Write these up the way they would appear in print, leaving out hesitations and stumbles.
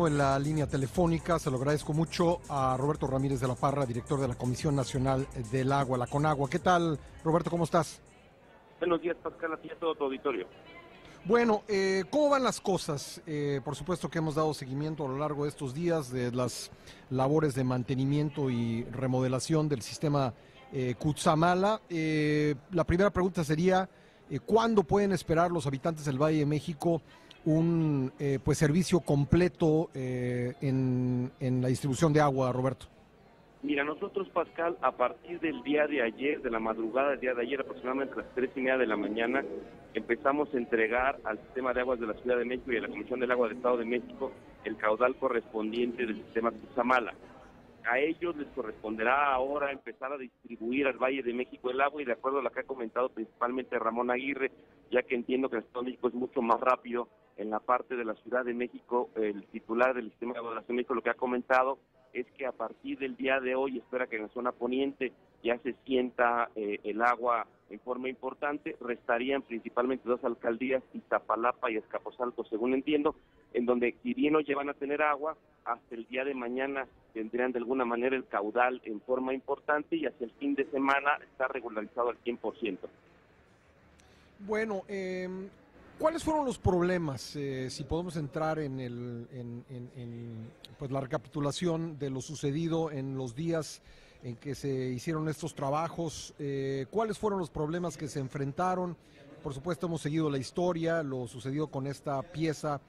tengo en la línea telefónica, se lo agradezco mucho, a Roberto Ramírez de la Parra, director de la Comisión Nacional del Agua, la CONAGUA. ¿Qué tal, Roberto? ¿Cómo estás? Buenos días, Pascal, a ti y a todo tu auditorio. Bueno, ¿cómo van las cosas? Por supuesto que hemos dado seguimiento a lo largo de estos días de las labores de mantenimiento y remodelación del sistema Cutzamala. La primera pregunta sería, ¿cuándo pueden esperar los habitantes del Valle de México un pues servicio completo en la distribución de agua, Roberto? Mira, nosotros, Pascal, a partir del día de ayer, de la madrugada del día de ayer, aproximadamente a las 3:30 de la mañana, empezamos a entregar al Sistema de Aguas de la Ciudad de México y a la Comisión del Agua del Estado de México el caudal correspondiente del sistema Cutzamala. A ellos les corresponderá ahora empezar a distribuir al Valle de México el agua, y de acuerdo a lo que ha comentado principalmente Ramón Aguirre, ya que entiendo que el Estado de México es mucho más rápido en la parte de la Ciudad de México, el titular del Sistema de Agua de la Ciudad de México lo que ha comentado es que a partir del día de hoy espera que en la zona poniente ya se sienta el agua en forma importante. Restarían principalmente dos alcaldías, Iztapalapa y Azcapotzalco, según entiendo, en donde si bien no llevan a tener agua, hasta el día de mañana tendrían de alguna manera el caudal en forma importante, y hacia el fin de semana está regularizado al 100%. Bueno, ¿cuáles fueron los problemas? Si podemos entrar en pues la recapitulación de lo sucedido en los días en que se hicieron estos trabajos, ¿cuáles fueron los problemas que se enfrentaron? Por supuesto hemos seguido la historia, lo sucedido con esta pieza,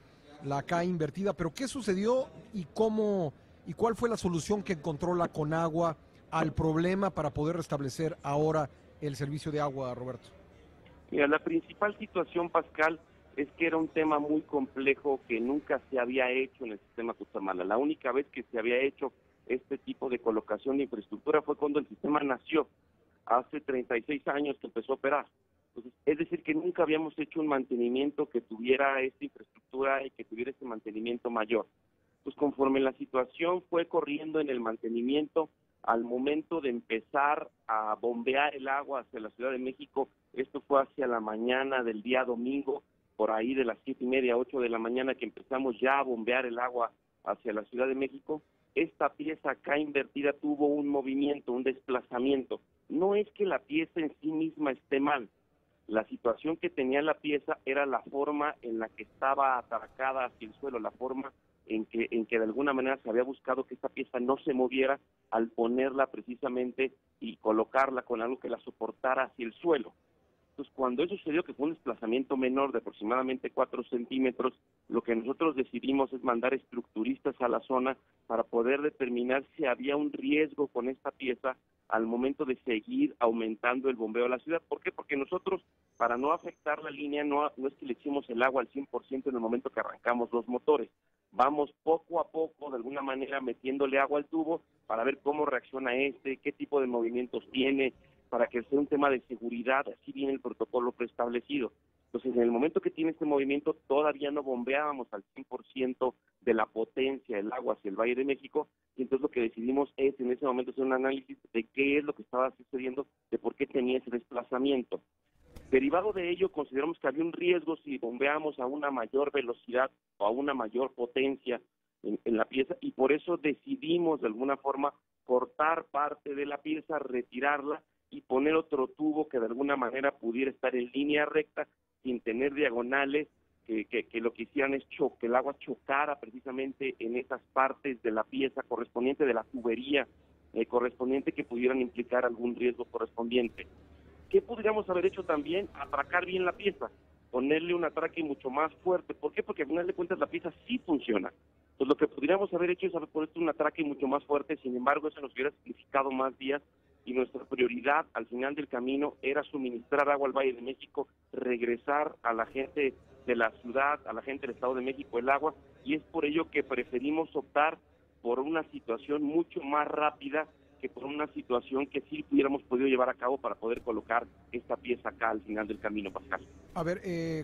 la CAE invertida, pero ¿qué sucedió y cómo y cuál fue la solución que encontró la CONAGUA al problema para poder restablecer ahora el servicio de agua, Roberto? Mira, la principal situación, Pascal, es que era un tema muy complejo que nunca se había hecho en el sistema Cutzamala. La única vez que se había hecho este tipo de colocación de infraestructura fue cuando el sistema nació, hace 36 años que empezó a operar. Entonces, es decir, que nunca habíamos hecho un mantenimiento que tuviera esta infraestructura y que tuviera este mantenimiento mayor. Pues conforme la situación fue corriendo en el mantenimiento, al momento de empezar a bombear el agua hacia la Ciudad de México, esto fue hacia la mañana del día domingo, por ahí de las 7:30, 8 de la mañana, que empezamos ya a bombear el agua hacia la Ciudad de México. Esta pieza acá invertida tuvo un movimiento, un desplazamiento. No es que la pieza en sí misma esté mal. La situación que tenía la pieza era la forma en la que estaba atracada hacia el suelo, la forma en que de alguna manera se había buscado que esta pieza no se moviera al ponerla precisamente y colocarla con algo que la soportara hacia el suelo. Entonces, cuando eso sucedió, que fue un desplazamiento menor de aproximadamente 4 centímetros, lo que nosotros decidimos es mandar estructuristas a la zona para poder determinar si había un riesgo con esta pieza al momento de seguir aumentando el bombeo a la ciudad. ¿Por qué? Porque nosotros, para no afectar la línea, no es que le echemos el agua al 100% en el momento que arrancamos los motores. Vamos poco a poco, de alguna manera, metiéndole agua al tubo para ver cómo reacciona qué tipo de movimientos tiene, para que sea un tema de seguridad, así viene el protocolo preestablecido. Entonces, en el momento que tiene este movimiento, todavía no bombeábamos al 100% de la potencia del agua hacia el Valle de México, y entonces lo que decidimos es, en ese momento, hacer un análisis de qué es lo que estaba sucediendo, de por qué tenía ese desplazamiento. Derivado de ello, consideramos que había un riesgo si bombeamos a una mayor velocidad o a una mayor potencia en la pieza, y por eso decidimos, de alguna forma, cortar parte de la pieza, retirarla y poner otro tubo que de alguna manera pudiera estar en línea recta, sin tener diagonales, que lo que hicieran es que el agua chocara precisamente en esas partes de la pieza correspondiente, de la tubería correspondiente, que pudieran implicar algún riesgo correspondiente. ¿Qué podríamos haber hecho también? Atracar bien la pieza, ponerle un atraque mucho más fuerte. ¿Por qué? Porque al final de cuentas la pieza sí funciona. Pues lo que podríamos haber hecho es haber puesto un atraque mucho más fuerte. Sin embargo, eso nos hubiera significado más días, y nuestra prioridad al final del camino era suministrar agua al Valle de México, regresar a la gente de la ciudad, a la gente del Estado de México el agua, y es por ello que preferimos optar por una situación mucho más rápida que por una situación que sí hubiéramos podido llevar a cabo para poder colocar esta pieza acá al final del camino, Pascal. A ver,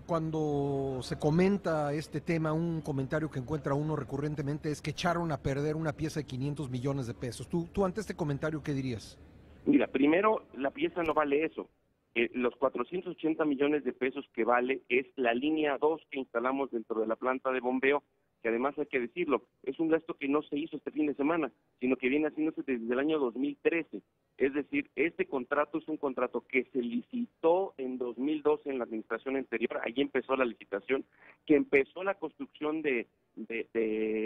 cuando se comenta este tema, un comentario que encuentra uno recurrentemente es que echaron a perder una pieza de 500 millones de pesos. ¿Tú ante este comentario qué dirías? Mira, primero, la pieza no vale eso. Los 480 millones de pesos que vale es la línea 2 que instalamos dentro de la planta de bombeo, que además hay que decirlo, es un gasto que no se hizo este fin de semana, sino que viene haciéndose desde el año 2013. Es decir, este contrato es un contrato que se licitó en 2012 en la administración anterior, ahí empezó la licitación, que empezó la construcción de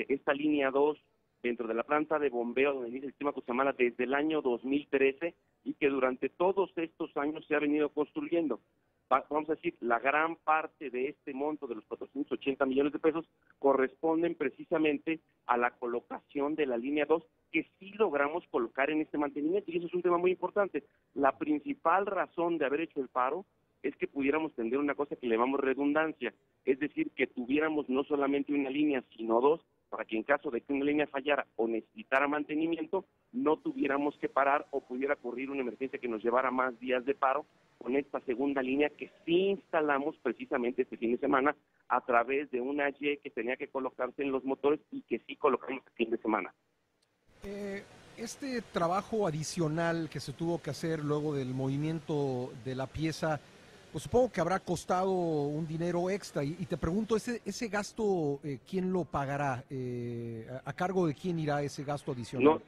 esta línea 2 dentro de la planta de bombeo donde inicia el sistema Cutzamala desde el año 2013 y que durante todos estos años se ha venido construyendo. Vamos a decir, la gran parte de este monto de los 480 millones de pesos corresponden precisamente a la colocación de la línea 2 que sí logramos colocar en este mantenimiento, y eso es un tema muy importante. La principal razón de haber hecho el paro es que pudiéramos tener una cosa que le llamamos redundancia, es decir, que tuviéramos no solamente una línea, sino dos, para que en caso de que una línea fallara o necesitara mantenimiento, no tuviéramos que parar o pudiera ocurrir una emergencia que nos llevara más días de paro con esta segunda línea que sí instalamos precisamente este fin de semana a través de una Y que tenía que colocarse en los motores y que sí colocamos este fin de semana. Este trabajo adicional que se tuvo que hacer luego del movimiento de la pieza, pues supongo que habrá costado un dinero extra y te pregunto, ese gasto, ¿quién lo pagará? ¿A cargo de quién irá ese gasto adicional?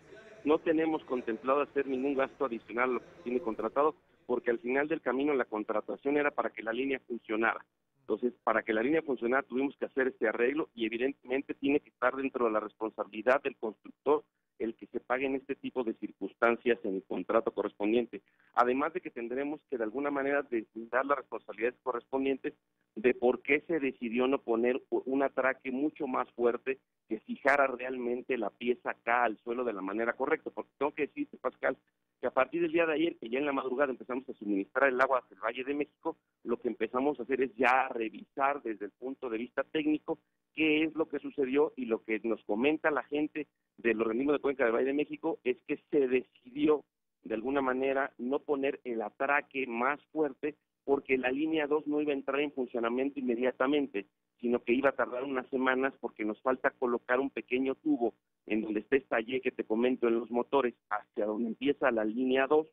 No tenemos contemplado hacer ningún gasto adicional a lo que tiene contratado, porque al final del camino la contratación era para que la línea funcionara. Entonces, para que la línea funcionara tuvimos que hacer este arreglo y evidentemente tiene que estar dentro de la responsabilidad del constructor el que se paguen este tipo de circunstancias en el contrato correspondiente. Además de que tendremos que de alguna manera deslindar las responsabilidades correspondientes de por qué se decidió no poner un atraque mucho más fuerte que fijara realmente la pieza acá al suelo de la manera correcta, porque tengo que decirte, Pascal, que a partir del día de ayer, que ya en la madrugada empezamos a suministrar el agua hacia el Valle de México, lo que empezamos a hacer es ya revisar desde el punto de vista técnico qué es lo que sucedió, y lo que nos comenta la gente del organismo de cuenca del Valle de México es que se decidió de alguna manera no poner el atraque más fuerte porque la línea 2 no iba a entrar en funcionamiento inmediatamente, sino que iba a tardar unas semanas porque nos falta colocar un pequeño tubo en donde está esta Y que te comento en los motores, hacia donde empieza la línea 2,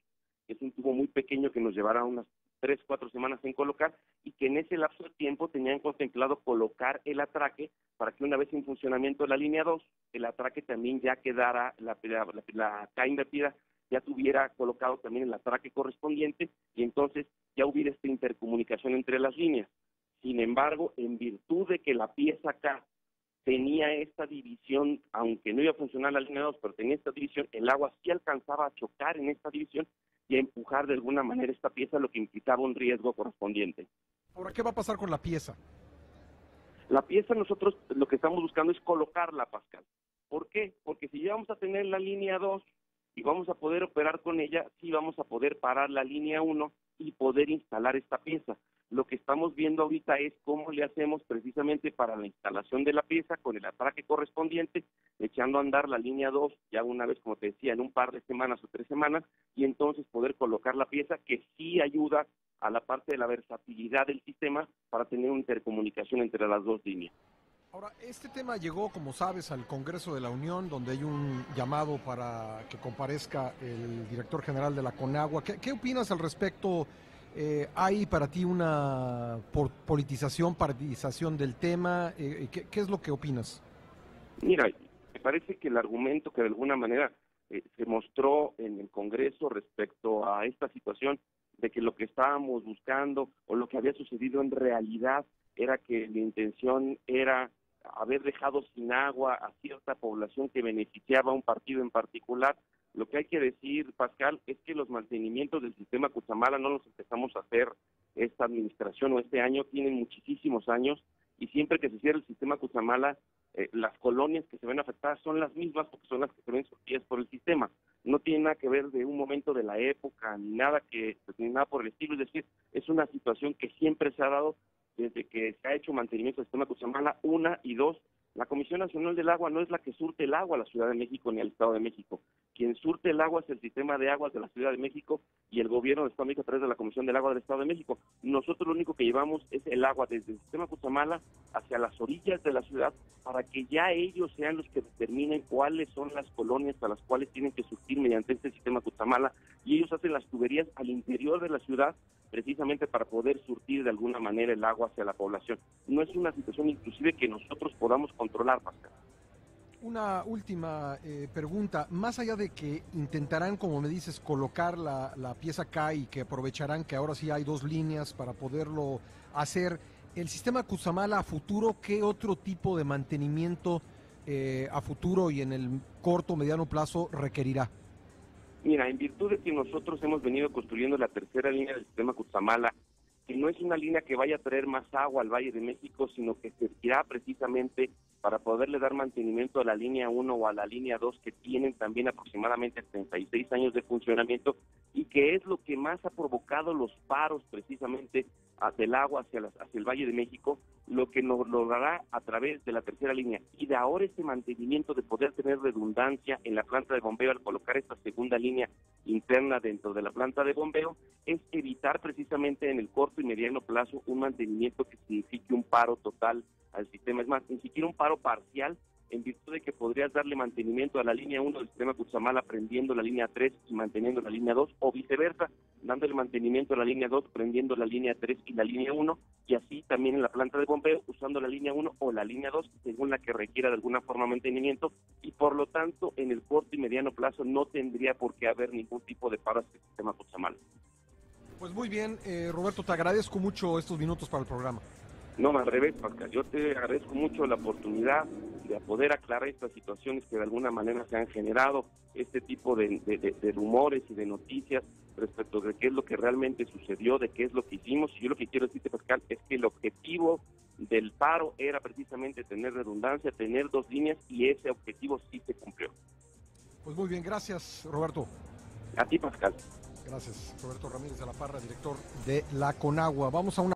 que es un tubo muy pequeño que nos llevará unas 3-4 semanas en colocar, y que en ese lapso de tiempo tenían contemplado colocar el atraque para que una vez en funcionamiento la línea 2, el atraque también ya quedara, la invertida ya tuviera colocado también el atraque correspondiente, y entonces ya hubiera esta intercomunicación entre las líneas. Sin embargo, en virtud de que la pieza acá tenía esta división, aunque no iba a funcionar la línea 2, pero tenía esta división, el agua sí alcanzaba a chocar en esta división y a empujar de alguna manera esta pieza, lo que implicaba un riesgo correspondiente. Ahora, ¿qué va a pasar con la pieza? La pieza nosotros lo que estamos buscando es colocarla, Pascal. ¿Por qué? Porque si ya vamos a tener la línea 2 y vamos a poder operar con ella, sí vamos a poder parar la línea 1 y poder instalar esta pieza. Lo que estamos viendo ahorita es cómo le hacemos precisamente para la instalación de la pieza con el atraque correspondiente, echando a andar la línea 2 ya una vez, como te decía, en un par de semanas o 3 semanas, y entonces poder colocar la pieza que sí ayuda a la parte de la versatilidad del sistema para tener una intercomunicación entre las dos líneas. Ahora, este tema llegó, como sabes, al Congreso de la Unión, donde hay un llamado para que comparezca el director general de la CONAGUA. ¿Qué opinas al respecto? ¿Hay para ti una politización del tema? ¿Qué es lo que opinas? Mira, me parece que el argumento que de alguna manera se mostró en el Congreso respecto a esta situación de que lo que estábamos buscando o lo que había sucedido en realidad era que la intención era haber dejado sin agua a cierta población que beneficiaba a un partido en particular. Lo que hay que decir, Pascal, es que los mantenimientos del sistema Cutzamala no los empezamos a hacer esta administración o este año, tienen muchísimos años, y siempre que se cierra el sistema Cutzamala, las colonias que se ven afectadas son las mismas porque son las que se ven surtidas por el sistema. No tiene nada que ver de un momento de la época ni nada por el estilo, es decir, es una situación que siempre se ha dado desde que se ha hecho mantenimiento del sistema Cutzamala, una, y dos, la Comisión Nacional del Agua no es la que surte el agua a la Ciudad de México ni al Estado de México. quien surte el agua es el sistema de aguas de la Ciudad de México y el gobierno del Estado de México a través de la Comisión del Agua del Estado de México. Nosotros lo único que llevamos es el agua desde el sistema Cutzamala hacia las orillas de la ciudad para que ya ellos sean los que determinen cuáles son las colonias a las cuales tienen que surtir mediante este sistema Cutzamala, y ellos hacen las tuberías al interior de la ciudad precisamente para poder surtir de alguna manera el agua hacia la población. No es una situación inclusive que nosotros podamos controlar, Pascal. Una última pregunta, más allá de que intentarán, como me dices, colocar la pieza acá y que aprovecharán que ahora sí hay dos líneas para poderlo hacer, el sistema Cutzamala a futuro, ¿qué otro tipo de mantenimiento a futuro y en el corto, mediano plazo requerirá? Mira, en virtud de que nosotros hemos venido construyendo la tercera línea del sistema Cutzamala, que no es una línea que vaya a traer más agua al Valle de México, sino que servirá precisamente para poderle dar mantenimiento a la línea 1 o a la línea 2, que tienen también aproximadamente 36 años de funcionamiento, y que es lo que más ha provocado los paros precisamente hacia el agua, hacia el Valle de México, lo que nos logrará a través de la tercera línea. Y de ahora este mantenimiento de poder tener redundancia en la planta de bombeo al colocar esta segunda línea interna dentro de la planta de bombeo, es evitar precisamente en el corto y mediano plazo un mantenimiento que signifique un paro total al sistema. Es más, ni siquiera un paro parcial, en virtud de que podrías darle mantenimiento a la línea 1 del sistema Cutzamala prendiendo la línea 3 y manteniendo la línea 2, o viceversa, dándole mantenimiento a la línea 2, prendiendo la línea 3 y la línea 1, y así también en la planta de bombeo, usando la línea 1 o la línea 2, según la que requiera de alguna forma mantenimiento, y por lo tanto, en el corto y mediano plazo no tendría por qué haber ningún tipo de paro a este sistema Cutzamala. Pues muy bien, Roberto, te agradezco mucho estos minutos para el programa. No, al revés, Pascal, yo te agradezco mucho la oportunidad de poder aclarar estas situaciones que de alguna manera se han generado, este tipo de rumores y de noticias respecto de qué es lo que realmente sucedió, de qué es lo que hicimos. Y yo lo que quiero decirte, Pascal, es que el objetivo del paro era precisamente tener redundancia, tener dos líneas, y ese objetivo sí se cumplió. Pues muy bien, gracias, Roberto. A ti, Pascal. Gracias, Roberto Ramírez de la Parra, director de la Conagua. Vamos a una